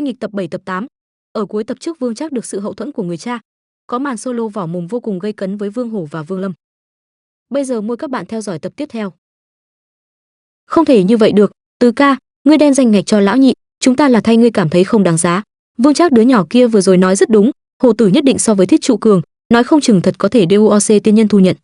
Tinh nghịch tập 7 tập 8. Ở cuối tập trước Vương Trác được sự hậu thuẫn của người cha, có màn solo vỏ mồm vô cùng gây cấn với Vương Hổ và Vương Lâm. Bây giờ mời các bạn theo dõi tập tiếp theo. Không thể như vậy được, Tứ ca, ngươi đem danh ngạch cho lão nhị, chúng ta là thay ngươi cảm thấy không đáng giá. Vương Trác đứa nhỏ kia vừa rồi nói rất đúng, Hồ Tử nhất định so với Thiết Trụ cường, nói không chừng thật có thể DUOC tiên nhân thu nhận.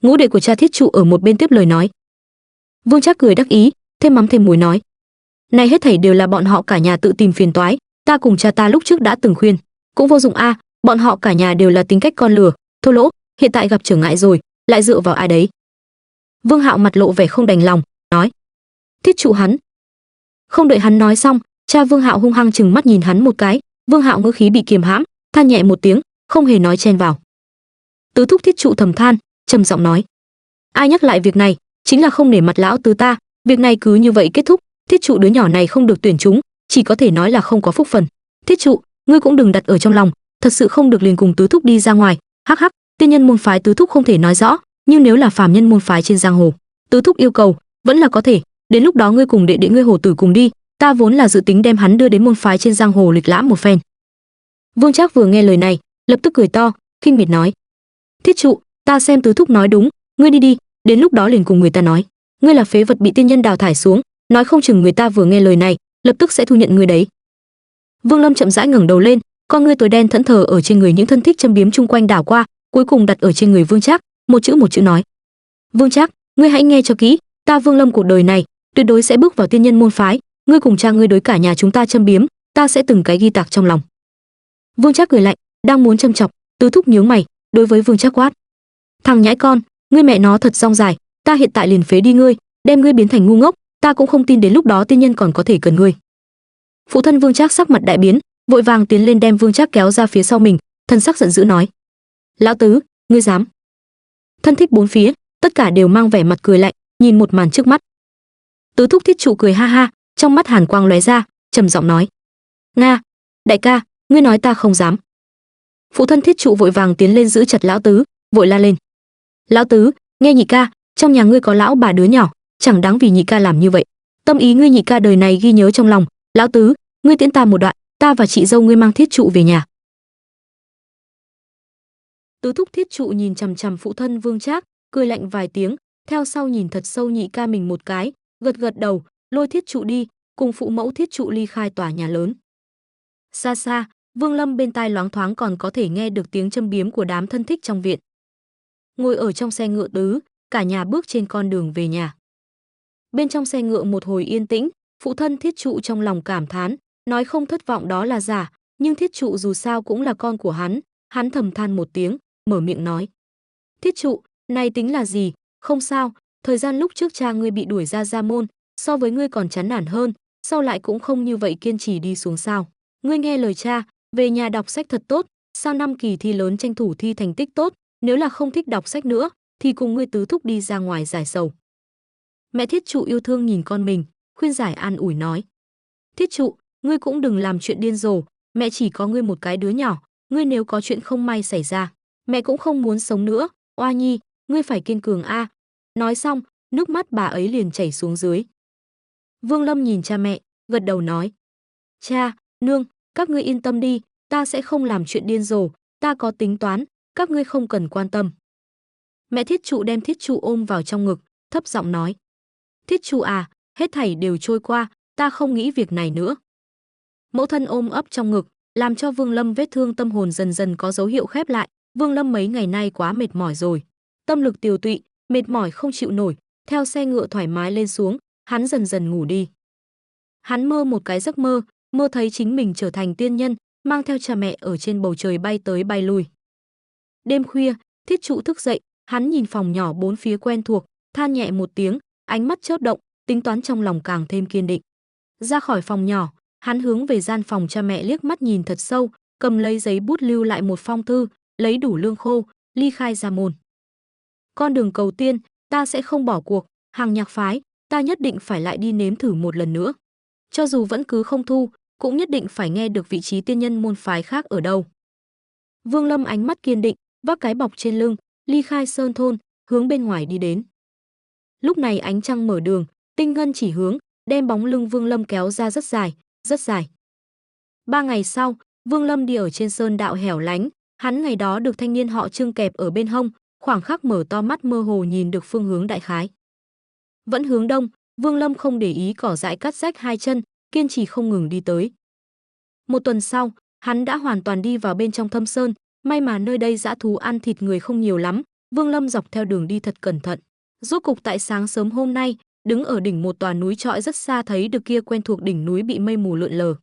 Ngũ đệ của cha Thiết Trụ ở một bên tiếp lời nói. Vương Trác cười đắc ý, thêm mắm thêm muối nói: này hết thảy đều là bọn họ cả nhà tự tìm phiền toái, ta cùng cha ta lúc trước đã từng khuyên, cũng vô dụng a, bọn họ cả nhà đều là tính cách con lừa, thô lỗ, hiện tại gặp trở ngại rồi, lại dựa vào ai đấy. Vương Hạo mặt lộ vẻ không đành lòng, nói: Thiết Trụ hắn. Không đợi hắn nói xong, cha Vương Hạo hung hăng chừng mắt nhìn hắn một cái, Vương Hạo ngữ khí bị kiềm hãm, than nhẹ một tiếng, không hề nói chen vào. Tứ thúc Thiết Trụ thầm than, trầm giọng nói: ai nhắc lại việc này, chính là không nể mặt lão tứ ta, việc này cứ như vậy kết thúc, Thiết Trụ đứa nhỏ này không được tuyển chúng, chỉ có thể nói là không có phúc phần. Thiết Trụ, ngươi cũng đừng đặt ở trong lòng, thật sự không được liền cùng tứ thúc đi ra ngoài. Hắc hắc, tiên nhân môn phái tứ thúc không thể nói rõ, nhưng nếu là phàm nhân môn phái trên giang hồ, tứ thúc yêu cầu vẫn là có thể, đến lúc đó ngươi cùng đệ đệ ngươi Hồ Tử cùng đi, ta vốn là dự tính đem hắn đưa đến môn phái trên giang hồ lịch lãm một phen. Vương Trác vừa nghe lời này, lập tức cười to, khinh miệt nói: Thiết Trụ, ta xem tứ thúc nói đúng, ngươi đi đi, đến lúc đó liền cùng người ta nói, ngươi là phế vật bị tiên nhân đào thải xuống, nói không chừng người ta vừa nghe lời này, lập tức sẽ thu nhận ngươi đấy. Vương Lâm chậm rãi ngẩng đầu lên, con ngươi tối đen thẫn thờ ở trên người những thân thích châm biếm chung quanh đảo qua, cuối cùng đặt ở trên người Vương Trác, một chữ nói: Vương Trác, ngươi hãy nghe cho kỹ, ta Vương Lâm cuộc đời này tuyệt đối sẽ bước vào tiên nhân môn phái, ngươi cùng cha ngươi đối cả nhà chúng ta châm biếm, ta sẽ từng cái ghi tạc trong lòng. Vương Trác cười lạnh, đang muốn châm chọc, tứ thúc nhướng mày, đối với Vương Trác quát: thằng nhãi con, ngươi mẹ nó thật rong dài, ta hiện tại liền phế đi ngươi, đem ngươi biến thành ngu ngốc, ta cũng không tin đến lúc đó tiên nhân còn có thể cần ngươi. Phụ thân Vương Trác sắc mặt đại biến, vội vàng tiến lên đem Vương Trác kéo ra phía sau mình, thân sắc giận dữ nói: lão tứ, ngươi dám? Thân thích bốn phía tất cả đều mang vẻ mặt cười lạnh, nhìn một màn trước mắt. Tứ thúc Thiết Trụ cười ha ha, trong mắt hàn quang lóe ra, trầm giọng nói: nga, đại ca, ngươi nói ta không dám. Phụ thân Thiết Trụ vội vàng tiến lên giữ chặt lão tứ, vội la lên: lão tứ, nghe nhị ca, trong nhà ngươi có lão bà đứa nhỏ, chẳng đáng vì nhị ca làm như vậy, tâm ý ngươi nhị ca đời này ghi nhớ trong lòng, lão tứ, ngươi tiễn ta một đoạn, ta và chị dâu ngươi mang Thiết Trụ về nhà. Tứ thúc Thiết Trụ nhìn chằm chằm phụ thân Vương Trác, cười lạnh vài tiếng, theo sau nhìn thật sâu nhị ca mình một cái, gật gật đầu, lôi Thiết Trụ đi, cùng phụ mẫu Thiết Trụ ly khai tòa nhà lớn. Xa xa, Vương Lâm bên tai loáng thoáng còn có thể nghe được tiếng châm biếm của đám thân thích trong viện. Ngồi ở trong xe ngựa tứ, cả nhà bước trên con đường về nhà. Bên trong xe ngựa một hồi yên tĩnh, phụ thân Thiết Trụ trong lòng cảm thán, nói không thất vọng đó là giả, nhưng Thiết Trụ dù sao cũng là con của hắn thầm than một tiếng, mở miệng nói: Thiết Trụ, này tính là gì, không sao, thời gian lúc trước cha ngươi bị đuổi ra gia môn, so với ngươi còn chán nản hơn, sau lại cũng không như vậy kiên trì đi xuống sao. Ngươi nghe lời cha, về nhà đọc sách thật tốt, sau năm kỳ thi lớn tranh thủ thi thành tích tốt, nếu là không thích đọc sách nữa, thì cùng ngươi tứ thúc đi ra ngoài giải sầu. Mẹ Thiết Trụ yêu thương nhìn con mình, khuyên giải an ủi nói: Thiết Trụ, ngươi cũng đừng làm chuyện điên rồ, mẹ chỉ có ngươi một cái đứa nhỏ, ngươi nếu có chuyện không may xảy ra, mẹ cũng không muốn sống nữa, oa nhi, ngươi phải kiên cường a. Nói xong, nước mắt bà ấy liền chảy xuống dưới. Vương Lâm nhìn cha mẹ, gật đầu nói: cha, nương, các ngươi yên tâm đi, ta sẽ không làm chuyện điên rồ, ta có tính toán, các ngươi không cần quan tâm. Mẹ Thiết Trụ đem Thiết Trụ ôm vào trong ngực, thấp giọng nói: Thiết Trụ à, hết thảy đều trôi qua, ta không nghĩ việc này nữa. Mẫu thân ôm ấp trong ngực, làm cho Vương Lâm vết thương tâm hồn dần dần có dấu hiệu khép lại. Vương Lâm mấy ngày nay quá mệt mỏi rồi, tâm lực tiều tụy, mệt mỏi không chịu nổi, theo xe ngựa thoải mái lên xuống, hắn dần dần ngủ đi. Hắn mơ một cái giấc mơ, mơ thấy chính mình trở thành tiên nhân, mang theo cha mẹ ở trên bầu trời bay tới bay lui. Đêm khuya, Thiết Trụ thức dậy, hắn nhìn phòng nhỏ bốn phía quen thuộc, than nhẹ một tiếng, ánh mắt chớp động, tính toán trong lòng càng thêm kiên định. Ra khỏi phòng nhỏ, hắn hướng về gian phòng cha mẹ liếc mắt nhìn thật sâu, cầm lấy giấy bút lưu lại một phong thư, lấy đủ lương khô, ly khai gia môn. Con đường cầu tiên, ta sẽ không bỏ cuộc, hàng nhạc phái, ta nhất định phải lại đi nếm thử một lần nữa. Cho dù vẫn cứ không thu, cũng nhất định phải nghe được vị trí tiên nhân môn phái khác ở đâu. Vương Lâm ánh mắt kiên định, vác cái bọc trên lưng, ly khai sơn thôn, hướng bên ngoài đi đến. Lúc này ánh trăng mở đường, tinh ngân chỉ hướng, đem bóng lưng Vương Lâm kéo ra rất dài, rất dài. 3 ngày sau, Vương Lâm đi ở trên sơn đạo hẻo lánh, hắn ngày đó được thanh niên họ Trương kẹp ở bên hông, khoảng khắc mở to mắt mơ hồ nhìn được phương hướng đại khái. Vẫn hướng đông, Vương Lâm không để ý cỏ dại cắt rách hai chân, kiên trì không ngừng đi tới. Một tuần sau, hắn đã hoàn toàn đi vào bên trong thâm sơn, may mà nơi đây dã thú ăn thịt người không nhiều lắm, Vương Lâm dọc theo đường đi thật cẩn thận. Rốt cục tại sáng sớm hôm nay, đứng ở đỉnh một tòa núi trọi rất xa thấy được kia quen thuộc đỉnh núi bị mây mù lượn lờ.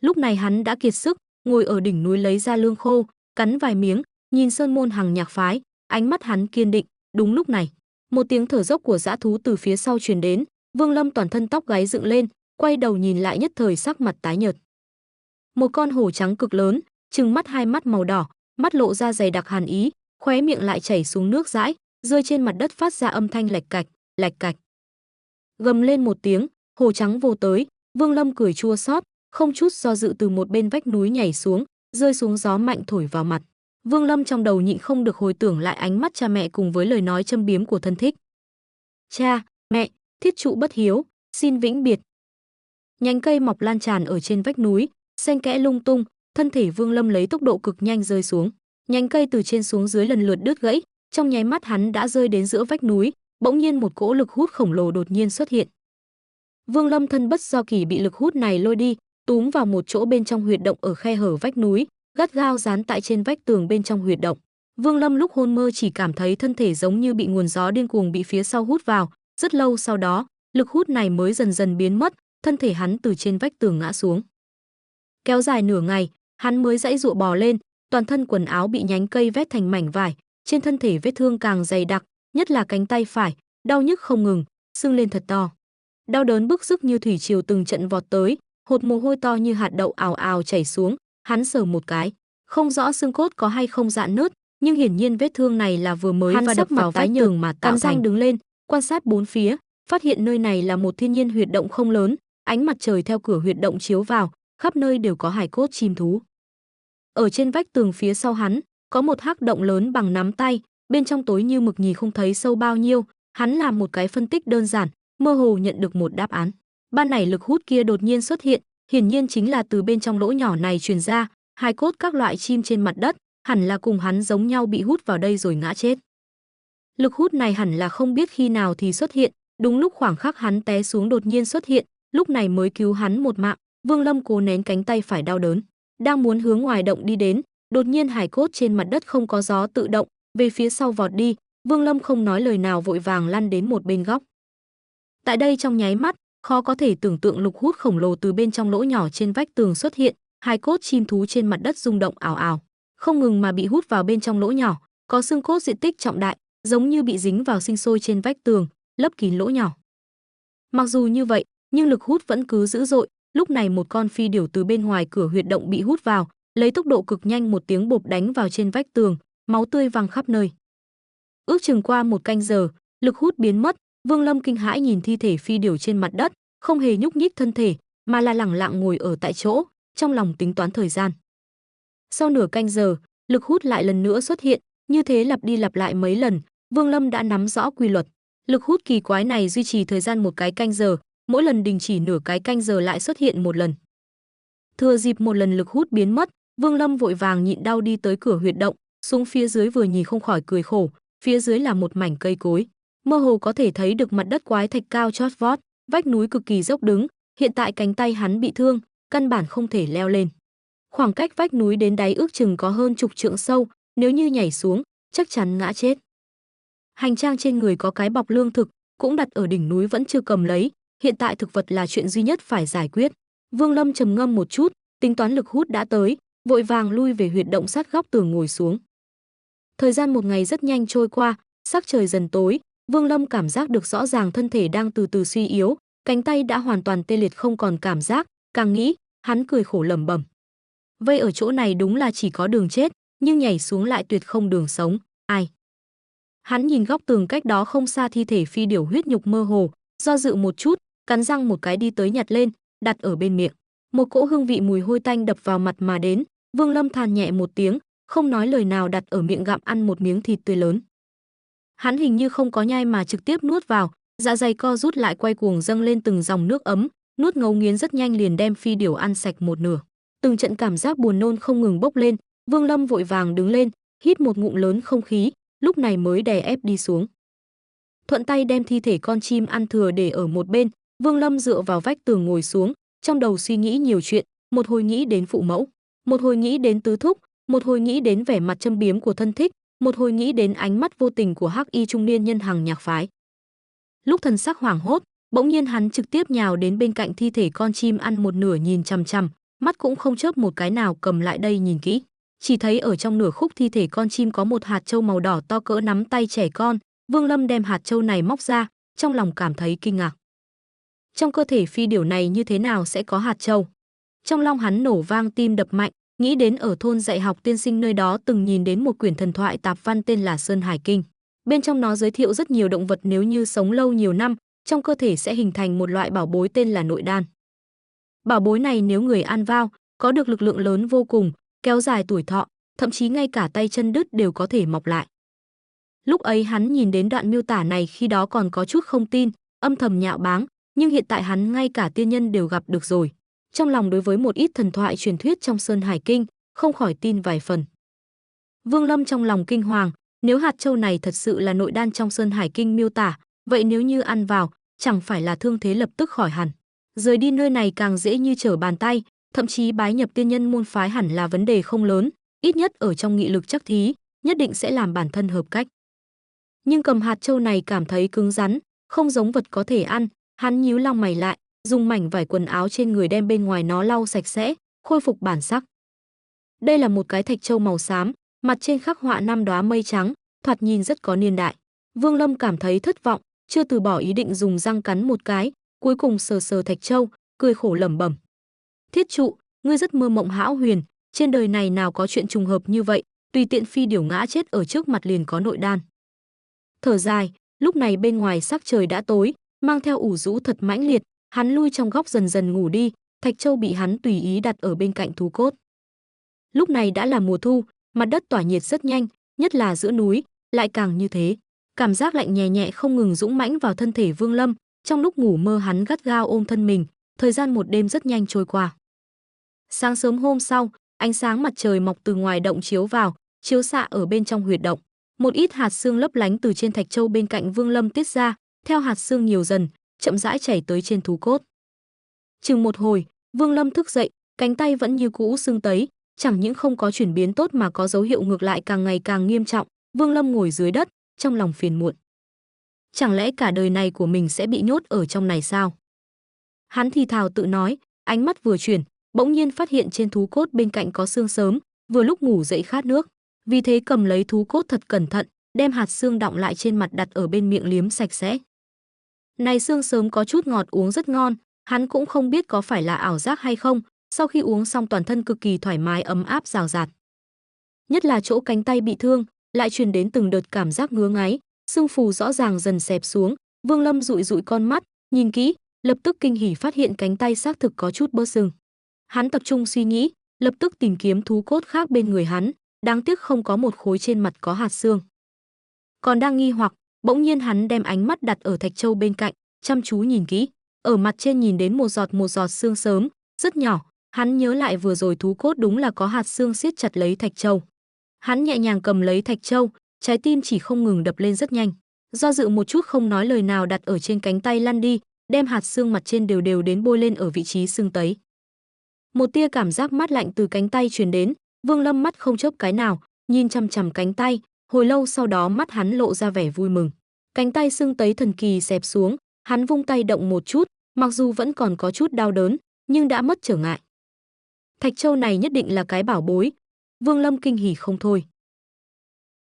Lúc này hắn đã kiệt sức, ngồi ở đỉnh núi lấy ra lương khô, cắn vài miếng, nhìn sơn môn Hằng Nhạc phái, ánh mắt hắn kiên định. Đúng lúc này, một tiếng thở dốc của dã thú từ phía sau truyền đến, Vương Lâm toàn thân tóc gáy dựng lên, quay đầu nhìn lại nhất thời sắc mặt tái nhợt. Một con hổ trắng cực lớn, trừng mắt hai mắt màu đỏ, mắt lộ ra dày đặc hàn ý, khóe miệng lại chảy xuống nước dãi, rơi trên mặt đất phát ra âm thanh lạch cạch, lạch cạch. Gầm lên một tiếng, hổ trắng vồ tới, Vương Lâm cười chua xót, không chút do dự từ một bên vách núi nhảy xuống, rơi xuống gió mạnh thổi vào mặt. Vương Lâm trong đầu nhịn không được hồi tưởng lại ánh mắt cha mẹ cùng với lời nói châm biếm của thân thích. Cha, mẹ, thiết trụ bất hiếu, xin vĩnh biệt. Nhánh cây mọc lan tràn ở trên vách núi, xen kẽ lung tung, thân thể Vương Lâm lấy tốc độ cực nhanh rơi xuống. Nhánh cây từ trên xuống dưới lần lượt đứt gãy, trong nháy mắt hắn đã rơi đến giữa vách núi, bỗng nhiên một cỗ lực hút khổng lồ đột nhiên xuất hiện. Vương Lâm thân bất do kỳ bị lực hút này lôi đi, túm vào một chỗ bên trong huyệt động ở khe hở vách núi, gắt gao dán tại trên vách tường bên trong huyệt động. Vương Lâm lúc hôn mơ chỉ cảm thấy thân thể giống như bị nguồn gió điên cuồng bị phía sau hút vào, rất lâu sau đó, lực hút này mới dần dần biến mất, thân thể hắn từ trên vách tường ngã xuống. Kéo dài nửa ngày, hắn mới giãy giụa bò lên, toàn thân quần áo bị nhánh cây vét thành mảnh vải, trên thân thể vết thương càng dày đặc, nhất là cánh tay phải, đau nhức không ngừng, sưng lên thật to. Đau đớn bức rứt như thủy triều từng trận vọt tới, hột mồ hôi to như hạt đậu ào ào chảy xuống, hắn sờ một cái, không rõ xương cốt có hay không rạn nứt, nhưng hiển nhiên vết thương này là vừa mới và đập vào vách tường mà tạo thành. Đứng lên, quan sát bốn phía, phát hiện nơi này là một thiên nhiên huyệt động không lớn, ánh mặt trời theo cửa huyệt động chiếu vào, khắp nơi đều có hài cốt chim thú. Ở trên vách tường phía sau hắn, có một hắc động lớn bằng nắm tay, bên trong tối như mực nhìn không thấy sâu bao nhiêu, hắn làm một cái phân tích đơn giản, mơ hồ nhận được một đáp án. Ban nãy lực hút kia đột nhiên xuất hiện, hiển nhiên chính là từ bên trong lỗ nhỏ này truyền ra, hài cốt các loại chim trên mặt đất, hẳn là cùng hắn giống nhau bị hút vào đây rồi ngã chết. Lực hút này hẳn là không biết khi nào thì xuất hiện, đúng lúc khoảng khắc hắn té xuống đột nhiên xuất hiện, lúc này mới cứu hắn một mạng. Vương Lâm cố nén cánh tay phải đau đớn, đang muốn hướng ngoài động đi đến, đột nhiên hài cốt trên mặt đất không có gió tự động về phía sau vọt đi, Vương Lâm không nói lời nào vội vàng lăn đến một bên góc. Tại đây trong nháy mắt, khó có thể tưởng tượng lực hút khổng lồ từ bên trong lỗ nhỏ trên vách tường xuất hiện, hài cốt chim thú trên mặt đất rung động ào ào, không ngừng mà bị hút vào bên trong lỗ nhỏ, có xương cốt diện tích trọng đại, giống như bị dính vào sinh sôi trên vách tường, lấp kín lỗ nhỏ. Mặc dù như vậy, nhưng lực hút vẫn cứ dữ dội, lúc này một con phi điểu từ bên ngoài cửa huyệt động bị hút vào, lấy tốc độ cực nhanh một tiếng bộp đánh vào trên vách tường, máu tươi văng khắp nơi. Ước chừng qua một canh giờ, lực hút biến mất, Vương Lâm kinh hãi nhìn thi thể phi điểu trên mặt đất, không hề nhúc nhích thân thể, mà là lẳng lặng ngồi ở tại chỗ, trong lòng tính toán thời gian. Sau nửa canh giờ, lực hút lại lần nữa xuất hiện, như thế lặp đi lặp lại mấy lần, Vương Lâm đã nắm rõ quy luật. Lực hút kỳ quái này duy trì thời gian một cái canh giờ, mỗi lần đình chỉ nửa cái canh giờ lại xuất hiện một lần. Thừa dịp một lần lực hút biến mất, Vương Lâm vội vàng nhịn đau đi tới cửa huyệt động, xuống phía dưới vừa nhìn không khỏi cười khổ, phía dưới là một mảnh cây cối, mơ hồ có thể thấy được mặt đất quái thạch cao chót vót, vách núi cực kỳ dốc đứng, hiện tại cánh tay hắn bị thương, căn bản không thể leo lên. Khoảng cách vách núi đến đáy ước chừng có hơn chục trượng sâu, nếu như nhảy xuống, chắc chắn ngã chết. Hành trang trên người có cái bọc lương thực, cũng đặt ở đỉnh núi vẫn chưa cầm lấy, hiện tại thực vật là chuyện duy nhất phải giải quyết. Vương Lâm trầm ngâm một chút, tính toán lực hút đã tới, vội vàng lui về huyệt động sát góc tường ngồi xuống. Thời gian một ngày rất nhanh trôi qua, sắc trời dần tối, Vương Lâm cảm giác được rõ ràng thân thể đang từ từ suy yếu, cánh tay đã hoàn toàn tê liệt không còn cảm giác, càng nghĩ, hắn cười khổ lẩm bẩm. Vây ở chỗ này đúng là chỉ có đường chết, nhưng nhảy xuống lại tuyệt không đường sống, ai. Hắn nhìn góc tường cách đó không xa thi thể phi điểu huyết nhục mơ hồ, do dự một chút, cắn răng một cái đi tới nhặt lên, đặt ở bên miệng. Một cỗ hương vị mùi hôi tanh đập vào mặt mà đến, Vương Lâm than nhẹ một tiếng, không nói lời nào đặt ở miệng gặm ăn một miếng thịt tươi lớn. Hắn hình như không có nhai mà trực tiếp nuốt vào, dạ dày co rút lại quay cuồng dâng lên từng dòng nước ấm, nuốt ngấu nghiến rất nhanh liền đem phi điểu ăn sạch một nửa. từng trận cảm giác buồn nôn không ngừng bốc lên. Vương Lâm vội vàng đứng lên, hít một ngụm lớn không khí, lúc này mới đè ép đi xuống. Thuận tay đem thi thể con chim ăn thừa để ở một bên, Vương Lâm dựa vào vách tường ngồi xuống, trong đầu suy nghĩ nhiều chuyện, một hồi nghĩ đến phụ mẫu, một hồi nghĩ đến tứ thúc, một hồi nghĩ đến vẻ mặt châm biếm của thân thích, một hồi nghĩ đến ánh mắt vô tình của hắc y trung niên nhân Hằng Nhạc phái. Lúc thần sắc hoảng hốt, bỗng nhiên hắn trực tiếp nhào đến bên cạnh thi thể con chim ăn một nửa nhìn chằm chằm, mắt cũng không chớp một cái nào cầm lại đây nhìn kỹ. Chỉ thấy ở trong nửa khúc thi thể con chim có một hạt châu màu đỏ to cỡ nắm tay trẻ con. Vương Lâm đem hạt châu này móc ra, trong lòng cảm thấy kinh ngạc. Trong cơ thể phi điểu này như thế nào sẽ có hạt châu? Trong lòng hắn nổ vang tim đập mạnh, nghĩ đến ở thôn dạy học tiên sinh nơi đó từng nhìn đến một quyển thần thoại tạp văn tên là Sơn Hải Kinh. Bên trong nó giới thiệu rất nhiều động vật nếu như sống lâu nhiều năm, trong cơ thể sẽ hình thành một loại bảo bối tên là nội đan. Bảo bối này nếu người ăn vào, có được lực lượng lớn vô cùng, kéo dài tuổi thọ, thậm chí ngay cả tay chân đứt đều có thể mọc lại. Lúc ấy hắn nhìn đến đoạn miêu tả này khi đó còn có chút không tin, âm thầm nhạo báng, nhưng hiện tại hắn ngay cả tiên nhân đều gặp được rồi. Trong lòng đối với một ít thần thoại truyền thuyết trong Sơn Hải Kinh, không khỏi tin vài phần. Vương Lâm trong lòng kinh hoàng, nếu hạt châu này thật sự là nội đan trong Sơn Hải Kinh miêu tả, vậy nếu như ăn vào, chẳng phải là thương thế lập tức khỏi hẳn. Rời đi nơi này càng dễ như trở bàn tay, thậm chí bái nhập tiên nhân môn phái hẳn là vấn đề không lớn, ít nhất ở trong nghị lực chắc thí, nhất định sẽ làm bản thân hợp cách. Nhưng cầm hạt châu này cảm thấy cứng rắn, không giống vật có thể ăn, hắn nhíu lông mày lại, dùng mảnh vải quần áo trên người đem bên ngoài nó lau sạch sẽ, khôi phục bản sắc. Đây là một cái thạch châu màu xám, mặt trên khắc họa 5 đóa mây trắng, thoạt nhìn rất có niên đại. Vương Lâm cảm thấy thất vọng, chưa từ bỏ ý định dùng răng cắn một cái, cuối cùng sờ sờ thạch châu, cười khổ lẩm bẩm: "Thiết trụ, ngươi rất mơ mộng hão huyền, trên đời này nào có chuyện trùng hợp như vậy, tùy tiện phi điểu ngã chết ở trước mặt liền có nội đan." Thở dài, lúc này bên ngoài sắc trời đã tối, mang theo ủ rũ thật mãnh liệt, hắn lui trong góc dần dần ngủ đi, thạch châu bị hắn tùy ý đặt ở bên cạnh thú cốt. Lúc này đã là mùa thu, mặt đất tỏa nhiệt rất nhanh, nhất là giữa núi, lại càng như thế. Cảm giác lạnh nhẹ nhẹ không ngừng dũng mãnh vào thân thể Vương Lâm, trong lúc ngủ mơ hắn gắt gao ôm thân mình, thời gian một đêm rất nhanh trôi qua. Sáng sớm hôm sau, ánh sáng mặt trời mọc từ ngoài động chiếu vào, chiếu xạ ở bên trong huyệt động. Một ít hạt sương lấp lánh từ trên thạch châu bên cạnh Vương Lâm tiết ra, theo hạt sương nhiều dần, chậm rãi chảy tới trên thú cốt. Chừng một hồi, Vương Lâm thức dậy, cánh tay vẫn như cũ sưng tấy, chẳng những không có chuyển biến tốt mà có dấu hiệu ngược lại càng ngày càng nghiêm trọng. Vương Lâm ngồi dưới đất, trong lòng phiền muộn. Chẳng lẽ cả đời này của mình sẽ bị nhốt ở trong này sao? Hắn thì thào tự nói, ánh mắt vừa chuyển, bỗng nhiên phát hiện trên thú cốt bên cạnh có xương sớm, vừa lúc ngủ dậy khát nước, vì thế cầm lấy thú cốt thật cẩn thận, đem hạt xương đọng lại trên mặt đặt ở bên miệng liếm sạch sẽ. Này xương sớm có chút ngọt uống rất ngon, hắn cũng không biết có phải là ảo giác hay không, sau khi uống xong toàn thân cực kỳ thoải mái ấm áp rào rạt. Nhất là chỗ cánh tay bị thương, lại truyền đến từng đợt cảm giác ngứa ngáy, sưng phù rõ ràng dần xẹp xuống, Vương Lâm dụi dụi con mắt, nhìn kỹ, lập tức kinh hỉ phát hiện cánh tay xác thực có chút bớt sưng. Hắn tập trung suy nghĩ, lập tức tìm kiếm thú cốt khác bên người hắn, đáng tiếc không có một khối trên mặt có hạt xương. Còn đang nghi hoặc, bỗng nhiên hắn đem ánh mắt đặt ở thạch châu bên cạnh, chăm chú nhìn kỹ, ở mặt trên nhìn đến một giọt xương sớm, rất nhỏ, hắn nhớ lại vừa rồi thú cốt đúng là có hạt xương siết chặt lấy thạch châu. Hắn nhẹ nhàng cầm lấy thạch châu, trái tim chỉ không ngừng đập lên rất nhanh. Do dự một chút không nói lời nào đặt ở trên cánh tay lăn đi, đem hạt xương mặt trên đều đều đến bôi lên ở vị trí sưng tấy. Một tia cảm giác mát lạnh từ cánh tay truyền đến, Vương Lâm mắt không chớp cái nào, nhìn chằm chằm cánh tay, hồi lâu sau đó mắt hắn lộ ra vẻ vui mừng. Cánh tay sưng tấy thần kỳ xẹp xuống, hắn vung tay động một chút, mặc dù vẫn còn có chút đau đớn, nhưng đã mất trở ngại. Thạch châu này nhất định là cái bảo bối. Vương Lâm kinh hỉ không thôi.